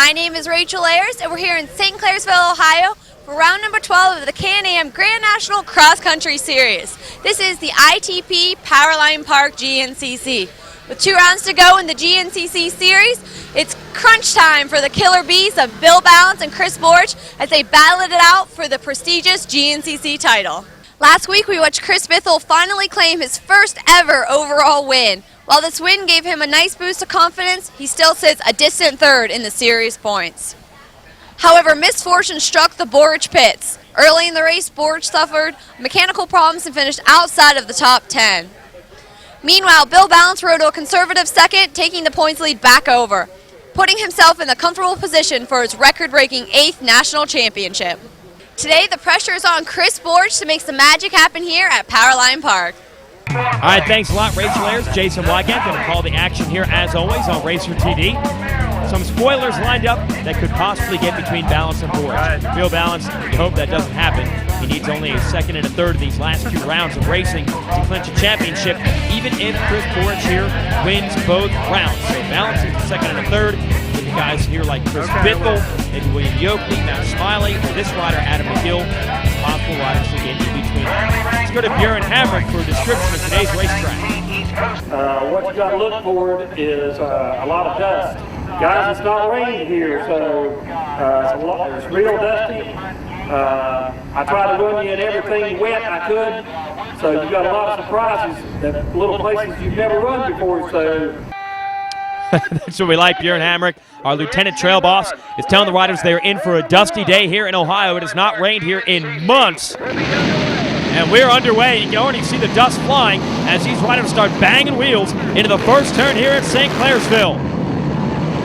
My name is Rachel Ayers, and we're here in St. Clairsville, Ohio, for round number 12 of the Can-Am Grand National Cross Country Series. This is the ITP Powerline Park GNCC. With 2 rounds to go in the GNCC series, it's crunch time for the killer bees of Bill Ballance and Chris BORICH as they battle it out for the prestigious GNCC title. Last week we watched Chris BITHELL finally claim his first ever overall win. While this win gave him a nice boost of confidence, he still sits a distant third in the series points. However, misfortune struck the BORICH pits. Early in the race, BORICH suffered mechanical problems and finished outside of the top 10. Meanwhile, Bill Ballance rode to a conservative second, taking the points lead back over, putting himself in the comfortable position for his record-breaking 8th national championship. Today, the pressure is on Chris BORICH to make some magic happen here at Powerline Park. All right, thanks a lot, Rachel Ayers. Jason Wygant going to call the action here, as always, on Racer TV. Some spoilers lined up that could possibly get between Ballance and BORICH. Bill Ballance, we hope that doesn't happen. He needs only a second and a third of these last 2 rounds of racing to clinch a championship, even if Chris BORICH here wins both rounds. So Ballance is the second and a third. With the guys here like Chris BITHELL, maybe Williamyokley, Matt Smiley, or this rider, Adam McGill, possible riders to get in between. Let's go to BURENHAMRIK for a description of today's racetrack. What you got to look for is a lot of dust. Guys, it's not raining here, so it's real dusty. I tried to run you in everything wet I could, so you got a lot of surprises at little places you've never run before. So that's what we like. BURENHAMRIK, our lieutenant trail boss, is telling the riders they are in for a dusty day here in Ohio. It has not rained here in months. And we're underway. You can already see the dust flying as these riders start banging wheels into the first turn here at St. Clairsville.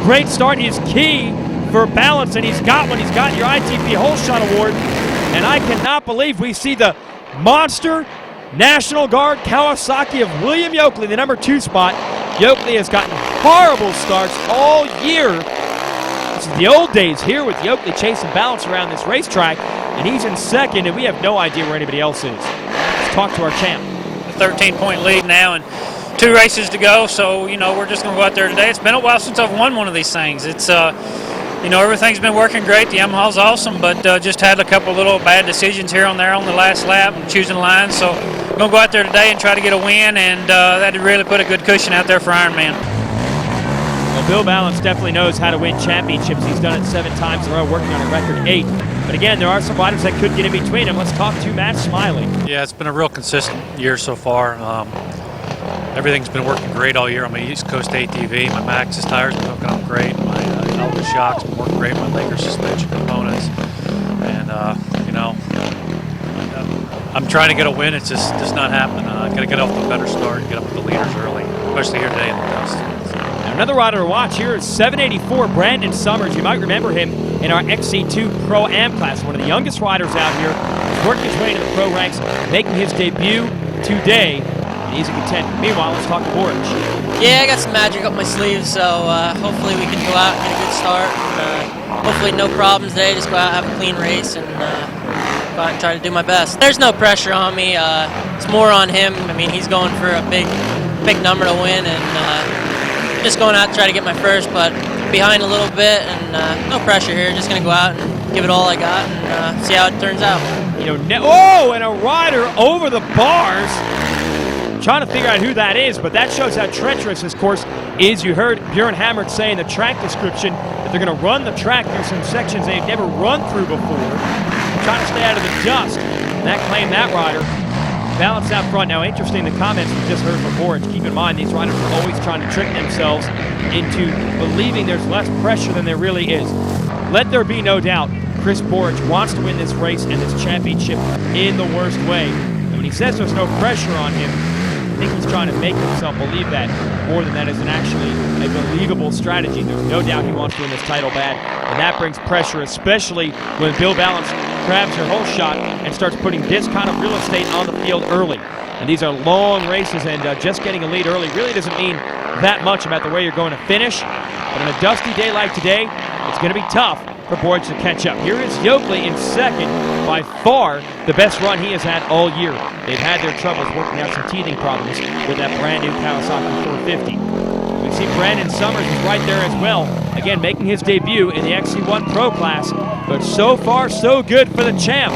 Great start is key for Ballance, and he's got one. He's got your ITP Whole Shot Award. And I cannot believe we see the monster National Guard Kawasaki of Williamyokley, the number 2 spot. Yokley has gotten horrible starts all year. This is the old days here with Yokley chasing Ballance around this racetrack, and he's in second, and we have no idea where anybody else is. Let's talk to our champ. A 13-point lead now, and 2 races to go, so, you know, we're just going to go out there today. It's been a while since I've won one of these things. It's, you know, everything's been working great. The Yamaha's awesome, but just had a couple little bad decisions here on there on the last lap and choosing lines. So I'm going to go out there today and try to get a win, and that would really put a good cushion out there for Ironman. Well, Bill Ballance definitely knows how to win championships. He's done it 7 times in a row, working on a record 8. But again, there are some riders that could get in between him. Let's talk to Matt Smiley. Yeah, it's been a real consistent year so far. Everything's been working great all year on my East Coast ATV. My Maxxis tires have been hooking up great. My Elvis shocks been working great. My Laker suspension components, and you know, I'm trying to get a win. It's just not happening. Got to get off to a better start and get up with the leaders early, especially here today in the dust. Now, another rider to watch here is 784 Brandon Summers. You might remember him in our XC2 Pro-Am class. One of the youngest riders out here. He's working his way into the pro ranks, making his debut today. He's a contender. Meanwhile, let's talk to BORICH. Yeah, I got some magic up my sleeve, so hopefully we can go out and get a good start. Hopefully no problems today, just go out and have a clean race and go out and try to do my best. There's no pressure on me. It's more on him. I mean, he's going for a big number to win, and just going out to try to get my first, but behind a little bit, and no pressure here. Just going to go out and give it all I got and see how it turns out. You know, and a rider over the bars. Trying to figure out who that is, but that shows how treacherous this course is. You heard BURENHAMRIK say in the track description that they're going to run the track through some sections they've never run through before, trying to stay out of the dust. And that claimed that rider. Ballance out front. Now, interesting, the comments we just heard from BORICH. Keep in mind, these riders are always trying to trick themselves into believing there's less pressure than there really is. Let there be no doubt, Chris BORICH wants to win this race and this championship in the worst way. And when he says there's no pressure on him, I think he's trying to make himself believe that more than that is actually a believable strategy. There's no doubt he wants to win this title bad, and that brings pressure, especially when Bill Ballance grabs your whole shot and starts putting this kind of real estate on the field early. And these are long races, and just getting a lead early really doesn't mean that much about the way you're going to finish. But on a dusty day like today, it's going to be tough for BORICH to catch up. Here is Yokley in second, by far the best run he has had all year. They've had their troubles working out some teething problems with that brand new Kawasaki 450. We see Brandon Summers is right there as well. again making his debut in the XC1 Pro class, but so far so good for the champ.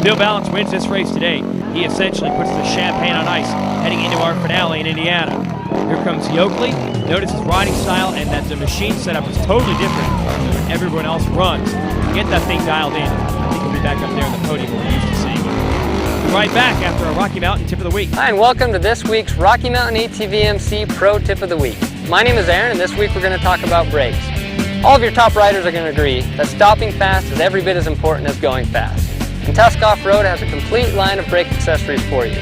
Bill Ballance wins this race today. He essentially puts the champagne on ice heading into our finale in Indiana. Here comes Yokley. Notice his riding style and that the machine setup is totally different than when everyone else runs. Get that thing dialed in. I think he'll be back up there on the podium we're used to seeing. Right back after our Rocky Mountain Tip of the Week. Hi, and welcome to this week's Rocky Mountain ATV MC Pro Tip of the Week. My name is Aaron, and this week we're going to talk about brakes. All of your top riders are going to agree that stopping fast is every bit as important as going fast. And Tusk Off-Road has a complete line of brake accessories for you.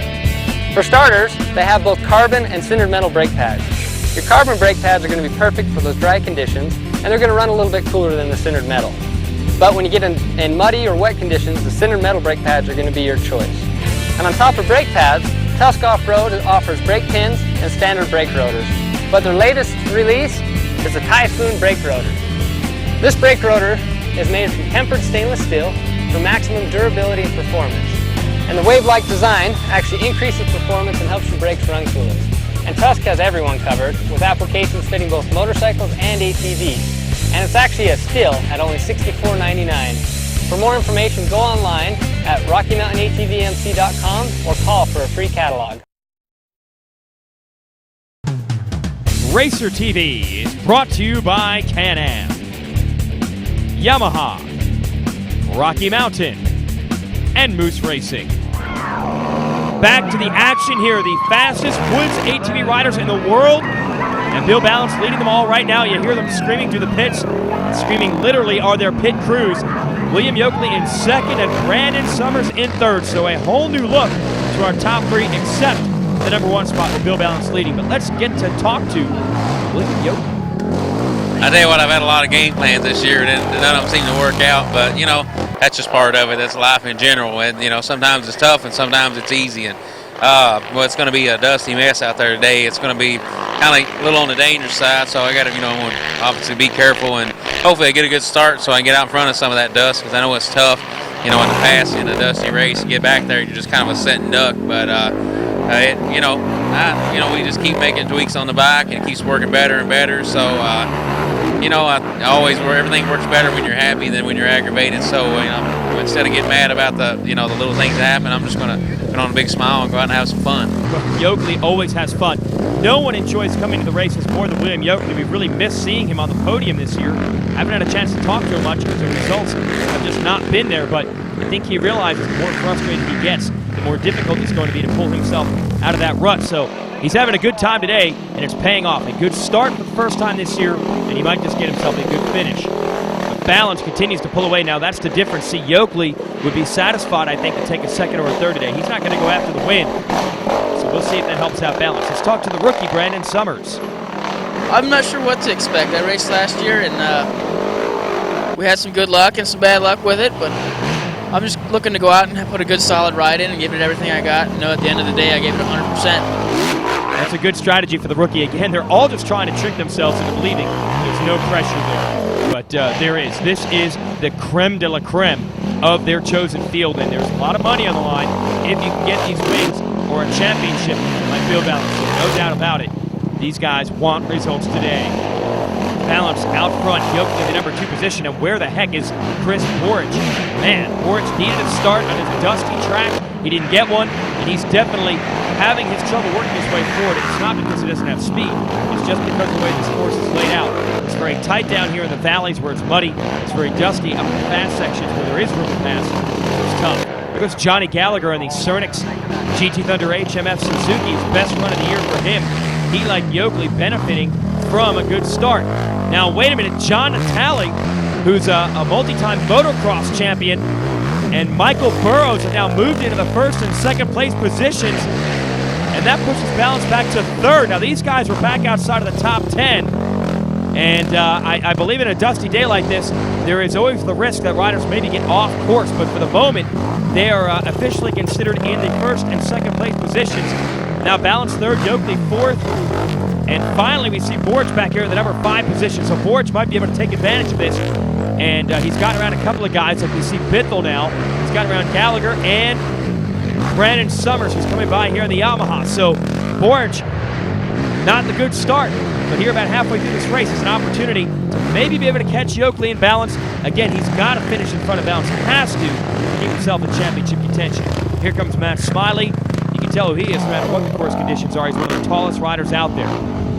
For starters, they have both carbon and sintered metal brake pads. Your carbon brake pads are going to be perfect for those dry conditions, and they're going to run a little bit cooler than the sintered metal. But when you get in muddy or wet conditions, the sintered metal brake pads are going to be your choice. And on top of brake pads, Tusk Off-Road offers brake pins and standard brake rotors. But their latest release is the Typhoon brake rotor. This brake rotor is made from tempered stainless steel for maximum durability and performance. And the wave-like design actually increases performance and helps your brakes run cooler. And Tusk has everyone covered, with applications fitting both motorcycles and ATVs. And it's actually a steal at only $64.99. For more information, go online at RockyMountainATVMC.com or call for a free catalog. Racer TV is brought to you by Can-Am, Yamaha, Rocky Mountain, and Moose Racing. Back to the action here, the fastest woods ATV riders in the world, and Bill Ballance leading them all right now. You hear them screaming through the pits. Screaming literally are their pit crews. William in second and Brandon Summers in third. So a whole new look to our top three, except the number one spot with Bill Ballance leading. But let's get to talk to William Yokley. I tell you what, I've had a lot of game plans this year, and none of them seem to work out. But you know, that's just part of it. That's life in general. And you know, sometimes it's tough, and sometimes it's easy. And well, it's going to be a dusty mess out there today. It's going to be kind of a little on the dangerous side, so I got to, you know, obviously be careful and hopefully I get a good start so I can get out in front of some of that dust, because I know it's tough, you know, in the past in a dusty race, you get back there, you're just kind of a sitting duck. But you know, we just keep making tweaks on the bike and it keeps working better and better. So you know, I always everything works better when you're happy than when you're aggravated. So you know, instead of getting mad about the the little things that happen, I'm just going to put on a big smile and go out and have some fun. Yokley always has fun. No one enjoys coming to the races more than William Yokley. We've really missed seeing him on the podium this year. Haven't had a chance to talk to him much because the results have just not been there, but I think he realizes the more frustrated he gets, the more difficult it's going to be to pull himself out of that rut. So he's having a good time today, and it's paying off. A good start for the first time this year, and he might just get himself a good finish. But Ballance continues to pull away. Now that's the difference. See, Yokley would be satisfied, I think, to take a second or a third today. He's not going to go after the win. So we'll see if that helps out Ballance. Let's talk to the rookie, Brandon Summers. I'm not sure what to expect. I raced last year, and we had some good luck and some bad luck with it, but I'm just looking to go out and put a good solid ride in and give it everything I got. At the end of the day, I gave it 100%. That's a good strategy for the rookie. Again, they're all just trying to trick themselves into believing there's no pressure there. But there is. This is the creme de la creme of their chosen field, and there's a lot of money on the line if you can get these wins or a championship like Bill Ballance. No doubt about it. These guys want results today. Ballance out front, Yokley in the number 2 position, and where the heck is Chris BORICH? Man, BORICH needed a start on his dusty track. He didn't get one, and he's definitely having his trouble working his way forward. It's not because he doesn't have speed. It's just because of the way this course is laid out. It's very tight down here in the valleys where it's muddy. It's very dusty up in the fast sections where there is room to pass. It's tough. There goes Johnny Gallagher in the Cernix GT Thunder HMF Suzuki's best run of the year for him. He, like Yokley, benefiting from a good start. Now, wait a minute. John Natali, who's a multi-time motocross champion, and Michael Burrows have now moved into the first and second place positions, and that pushes Ballance back to third. Now, these guys were back outside of the top 10, and I believe in a dusty day like this, there is always the risk that riders maybe get off course, but for the moment, they are officially considered in the first and second place positions. Now Ballance third, Yokley fourth, and finally we see BORICH back here in the number 5 position. So BORICH might be able to take advantage of this, and he's gotten around a couple of guys, like we see BITHELL now. He's gotten around Gallagher and Brandon Summers, who's coming by here in the Yamaha. So BORICH, not the good start. But here about halfway through this race is an opportunity to maybe be able to catch Yokley in Balance. Again, he's got to finish in front of Balance. Has to keep himself in championship contention. Here comes Matt Smiley. You can tell who he is no matter what the course conditions are. He's one of the tallest riders out there.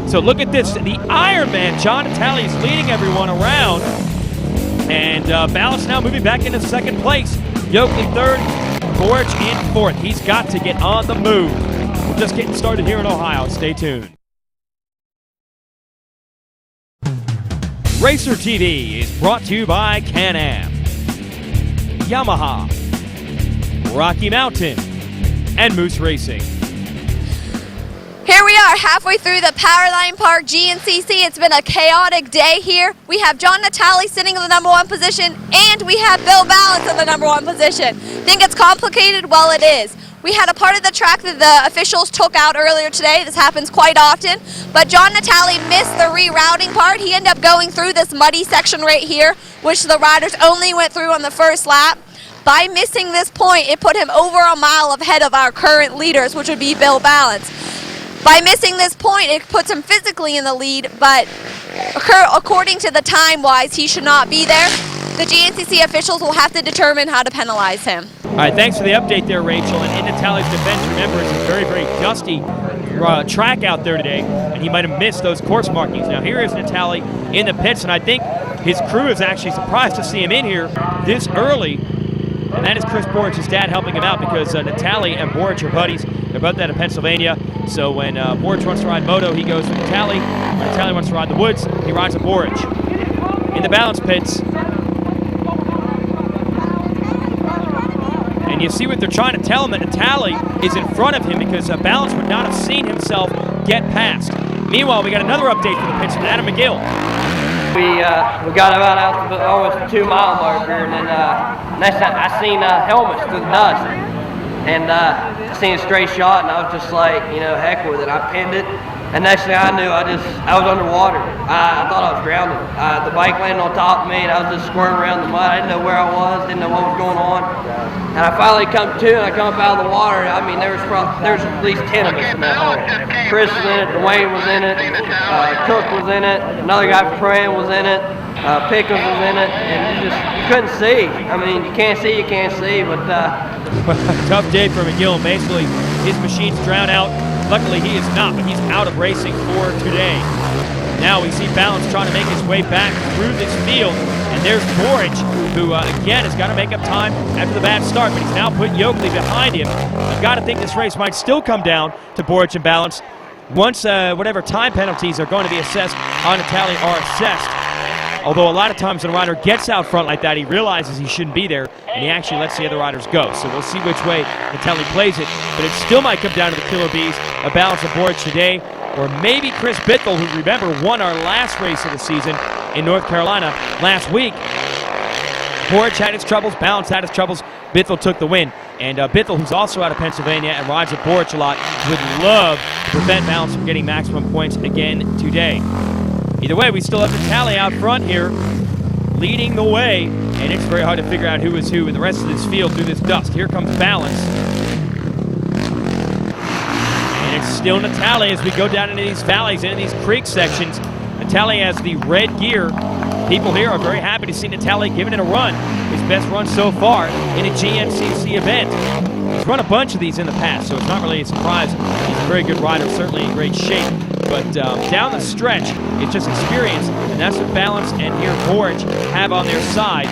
So look at this. The Ironman, John Natalie, is leading everyone around. And Balance now moving back into second place. Yokley third, BORICH in fourth. He's got to get on the move. We're just getting started here in Ohio. Stay tuned. Racer TV is brought to you by Can-Am, Yamaha, Rocky Mountain, and Moose Racing. Here we are halfway through the Powerline Park GNCC. It's been a chaotic day here. We have John Natalie sitting in the #1 position, and we have Bill Ballance in the #1 position. Think it's complicated? Well, it is. We had a part of the track that the officials took out earlier today. This happens quite often. But John Natalie missed the rerouting part. He ended up going through this muddy section right here, which the riders only went through on the first lap. By missing this point, it put him over a mile ahead of our current leaders, which would be Bill Ballance. By missing this point, it puts him physically in the lead, but according to the time-wise, he should not be there. The GNCC officials will have to determine how to penalize him. All right, thanks for the update there, Rachel. And in Natalie's defense, remember, it's a very, very dusty track out there today, and he might have missed those course markings. Now, here is Natalie in the pits, and I think his crew is actually surprised to see him in here this early. And that is Chris Borich's dad helping him out because Natalie and Borich are buddies. They're both out of Pennsylvania. So when Borich wants to ride moto, he goes with Natalie. When Natalie wants to ride the woods, he rides with Borich. In the Balance pits, and you see what they're trying to tell him, that Natalie is in front of him because Balance would not have seen himself get past. Meanwhile, we got another update from the pits from Adam McGill. We got about out to almost the 2 mile marker, and then next time I seen helmets through the dust, and I seen a straight shot, and I was just like, you know, heck with it. I pinned it, and next thing I knew, I was underwater. I thought I was grounded. The bike landed on top of me, and I was just squirming around the mud. I didn't know where I was, didn't know what was going on, and I finally come to, and I come up out of the water. I mean, there's at least 10 of us in that hole. Chris was in it, Dwayne was in it, Cook was in it, another guy from Praying was in it, Pickens was in it, and you couldn't see. I mean, you can't see, but tough day for McGill. Basically, his machine's drowned out. Luckily, he is not, but he's out of racing for today. Now we see Balance trying to make his way back through this field, and there's Borich, who again has got to make up time after the bad start, but he's now put Yokley behind him. You've got to think this race might still come down to Borich and Balance once whatever time penalties are going to be assessed on Natalie are assessed. Although a lot of times when a rider gets out front like that, he realizes he shouldn't be there, and he actually lets the other riders go. So we'll see which way Natalie plays it, but it still might come down to the Killer Bees, a Balance of Borich today, or maybe Chris Bithell, who, remember, won our last race of the season in North Carolina last week. Borich had his troubles, Balance had his troubles, Bithell took the win. And Bithell, who's also out of Pennsylvania and rides with Borich a lot, would love to prevent Balance from getting maximum points again today. Either way, we still have Natalie out front here, leading the way, and it's very hard to figure out who is who in the rest of this field through this dust. Here comes Balance. And it's still Natalie as we go down into these valleys, into these creek sections. Natalie has the red gear. People here are very happy to see Natalie giving it a run. His best run so far in a GNCC event. He's run a bunch of these in the past, so it's not really a surprise. He's a very good rider, certainly in great shape. But down the stretch, it's just experience, and that's what Balance and here Borich have on their side.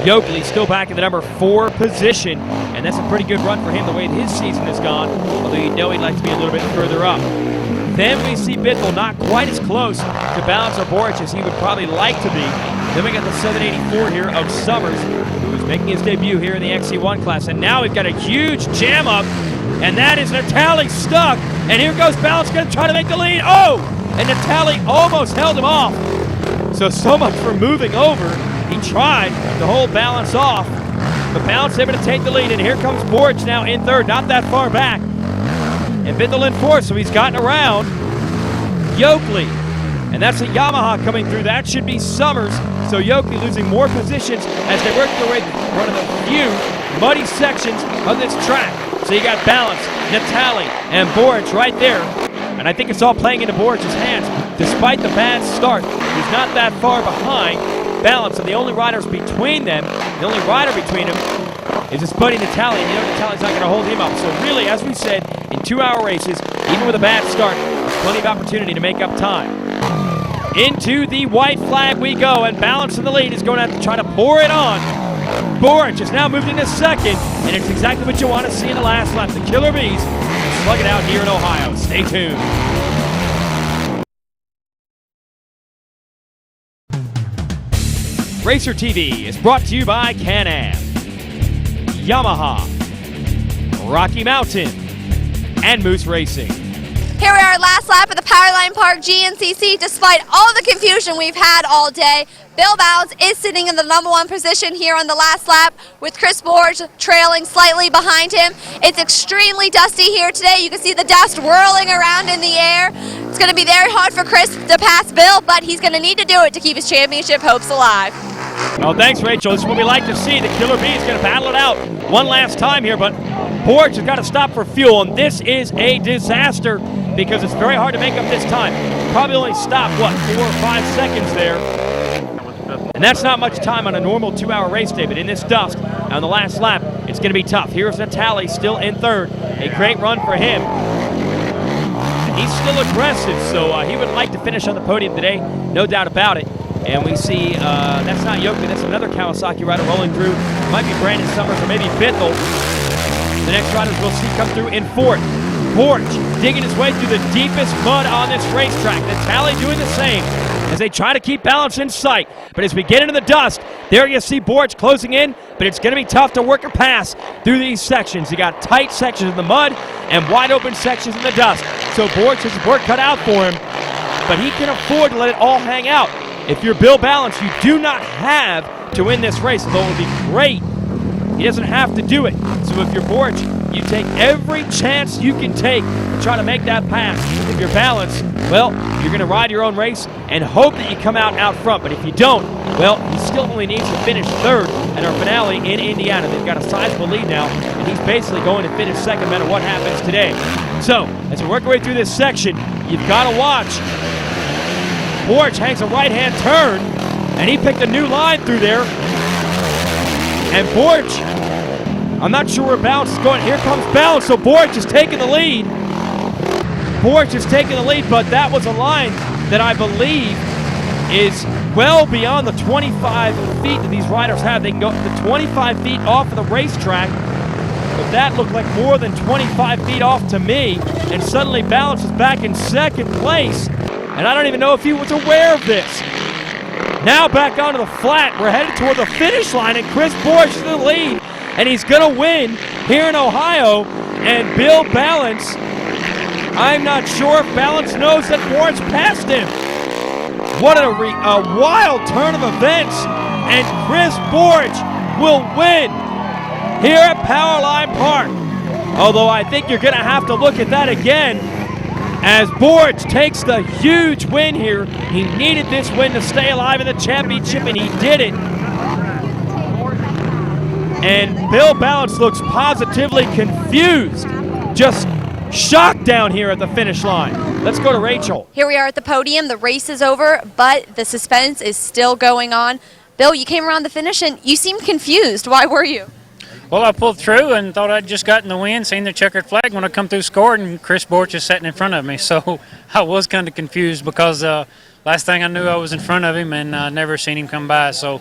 Yokley still back in the #4 position, and that's a pretty good run for him the way his season has gone, although you know he'd like to be a little bit further up. Then we see Bithell not quite as close to Balance or Borich as he would probably like to be. Then we got the 784 here of Sommers, who is making his debut here in the XC1 class. And now we've got a huge jam up, and that is Natalie stuck. And here goes Balance, going to try to make the lead. Oh! And Natalie almost held him off. So much for moving over. He tried to hold Balance off, but Balance able to take the lead. And here comes Borich now in third, not that far back. And Bithell in fourth, so he's gotten around Yokley. And that's a Yamaha coming through. That should be Sommers. So Yokley losing more positions as they work their way through one of the few muddy sections of this track. So you got Balance, Natalie, and Borich right there And I think it's all playing into Borich's hands. Despite the bad start, he's not that far behind Balance, and the only riders between them, the only rider between them is his buddy NATALIE, and you know NATALIE's not going to hold him up. So really, as we said, in 2-hour races, even with a bad start, there's plenty of opportunity to make up time. Into the white flag we go, and Balance in the lead is going to have to try to pour it on. Borich has now moved into second, and it's exactly what you want to see in the last lap. The Killer Bees slug it out here in Ohio. Stay tuned. Racer TV is brought to you by Can-Am, Yamaha, Rocky Mountain, and Moose Racing. Here we are, last lap of the Powerline Park GNCC. Despite all the confusion we've had all day, Bill Balance is sitting in the #1 position here on the last lap, with Chris BORICH trailing slightly behind him. It's extremely dusty here today. You can see the dust whirling around in the air. It's going to be very hard for Chris to pass Bill, but he's going to need to do it to keep his championship hopes alive. Well, thanks, Rachel. This is what we like to see. The Killer Bee is going to battle it out one last time here, but Borich has got to stop for fuel, and this is a disaster because it's very hard to make up this time. Probably only stopped, 4 or 5 seconds there. And that's not much time on a normal 2-hour race day, but in this dust, on the last lap, it's going to be tough. Here's NATALIE still in third. A great run for him. And he's still aggressive, so he would like to finish on the podium today, no doubt about it. And we see that's not Yokley, that's another Kawasaki rider rolling through. Might be Brandon Summers or maybe BITHELL. The next riders we'll see come through in fourth. Borich digging his way through the deepest mud on this racetrack. NATALIE doing the same as they try to keep Balance in sight. But as we get into the dust, there you see Borich closing in, but it's going to be tough to work a pass through these sections. You got tight sections in the mud and wide open sections in the dust. So Borich has work cut out for him, but he can afford to let it all hang out. If you're Bill Balance, you do not have to win this race, although it would be great. He doesn't have to do it. So if you're Borich, you take every chance you can take to try to make that pass. If you're Balance, well, you're going to ride your own race and hope that you come out front. But if you don't, well, he still only needs to finish third at our finale in Indiana. They've got a sizable lead now, and he's basically going to finish second no matter what happens today. So, as we work our way through this section, you've got to watch. Borich hangs a right-hand turn, and he picked a new line through there. And Borich, I'm not sure where Balance is going. Here comes Balance, so Borich is taking the lead. Borich is taking the lead, but that was a line that I believe is well beyond the 25 feet that these riders have. They can go to 25 feet off of the racetrack, but that looked like more than 25 feet off to me. And suddenly Balance is back in second place. And I don't even know if he was aware of this. Now back onto the flat. We're headed toward the finish line, and Chris Borich is in the lead. And he's going to win here in Ohio. And Bill Balance, I'm not sure if Balance knows that Borich passed him. What a wild turn of events. And Chris Borich will win here at Powerline Park. Although I think you're going to have to look at that again, as Borich takes the huge win here. He needed this win to stay alive in the championship, and he did it. And Bill Balance looks positively confused, just shocked down here at the finish line. Let's go to Rachel. Here we are at the podium. The race is over, but the suspense is still going on. Bill, you came around the finish, and you seemed confused. Why were you? Well, I pulled through and thought I'd just gotten the win, seen the checkered flag when I come through, scored, and Chris Borich is sitting in front of me. So I was kind of confused because last thing I knew I was in front of him and never seen him come by. So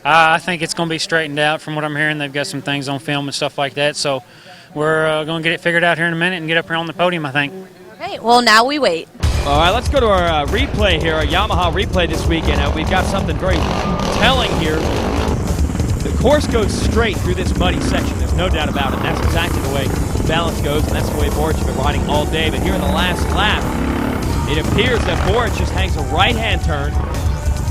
I think it's going to be straightened out from what I'm hearing. They've got some things on film and stuff like that. So we're going to get it figured out here in a minute and get up here on the podium, I think. Okay, well, now we wait. All right, let's go to our replay here, our Yamaha replay this weekend. We've got something very telling here. The course goes straight through this muddy section. There's no doubt about it. That's exactly the way Balance goes, and that's the way Borich has been riding all day. But here in the last lap, it appears that Borich just hangs a right-hand turn.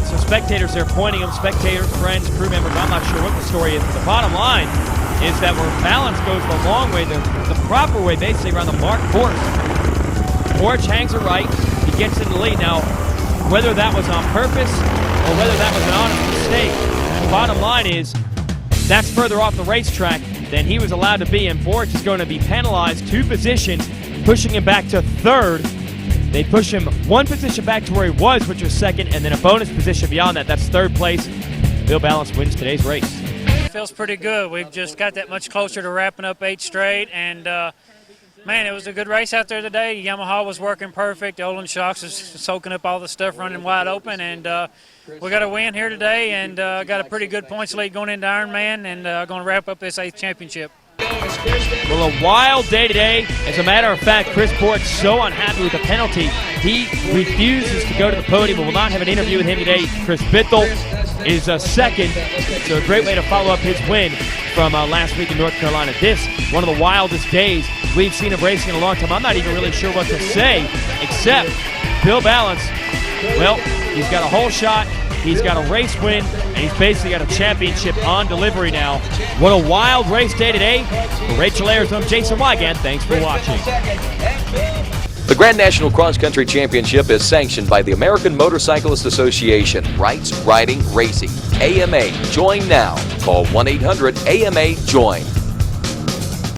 Some spectators there pointing him, spectators, friends, crew members. I'm not sure what the story is, but the bottom line is that where Balance goes the long way, the proper way, basically around the marked course. Borich hangs a right. He gets in the lead. Now, whether that was on purpose or whether that was an honest mistake, the bottom line is that's further off the racetrack than he was allowed to be, and Borich is going to be penalized 2 positions, pushing him back to third. They push him one position back to where he was, which was second, and then a bonus position beyond that. That's third place. Bill Ballance wins today's race. Feels pretty good. We've just got that much closer to wrapping up 8 straight, and man, it was a good race out there today. Yamaha was working perfect. The Olin shocks was soaking up all the stuff, running wide open, and we got a win here today, and got a pretty good points lead going into Ironman, and going to wrap up this 8th championship. Well, a wild day today. As a matter of fact, Chris Borich so unhappy with the penalty, he refuses to go to the podium. We will not have an interview with him today. Chris Bithell is second, so a great way to follow up his win from last week in North Carolina. This, one of the wildest days we've seen of racing in a long time. I'm not even really sure what to say, except Bill Ballance, well, he's got a whole shot, he's got a race win, and he's basically got a championship on delivery now. What a wild race day today. For Rachel Ayers, I'm Jason Wygant. Thanks for watching. The Grand National Cross Country Championship is sanctioned by the American Motorcyclist Association. Rights, riding, racing. AMA. Join now. Call 1-800-AMA-JOIN.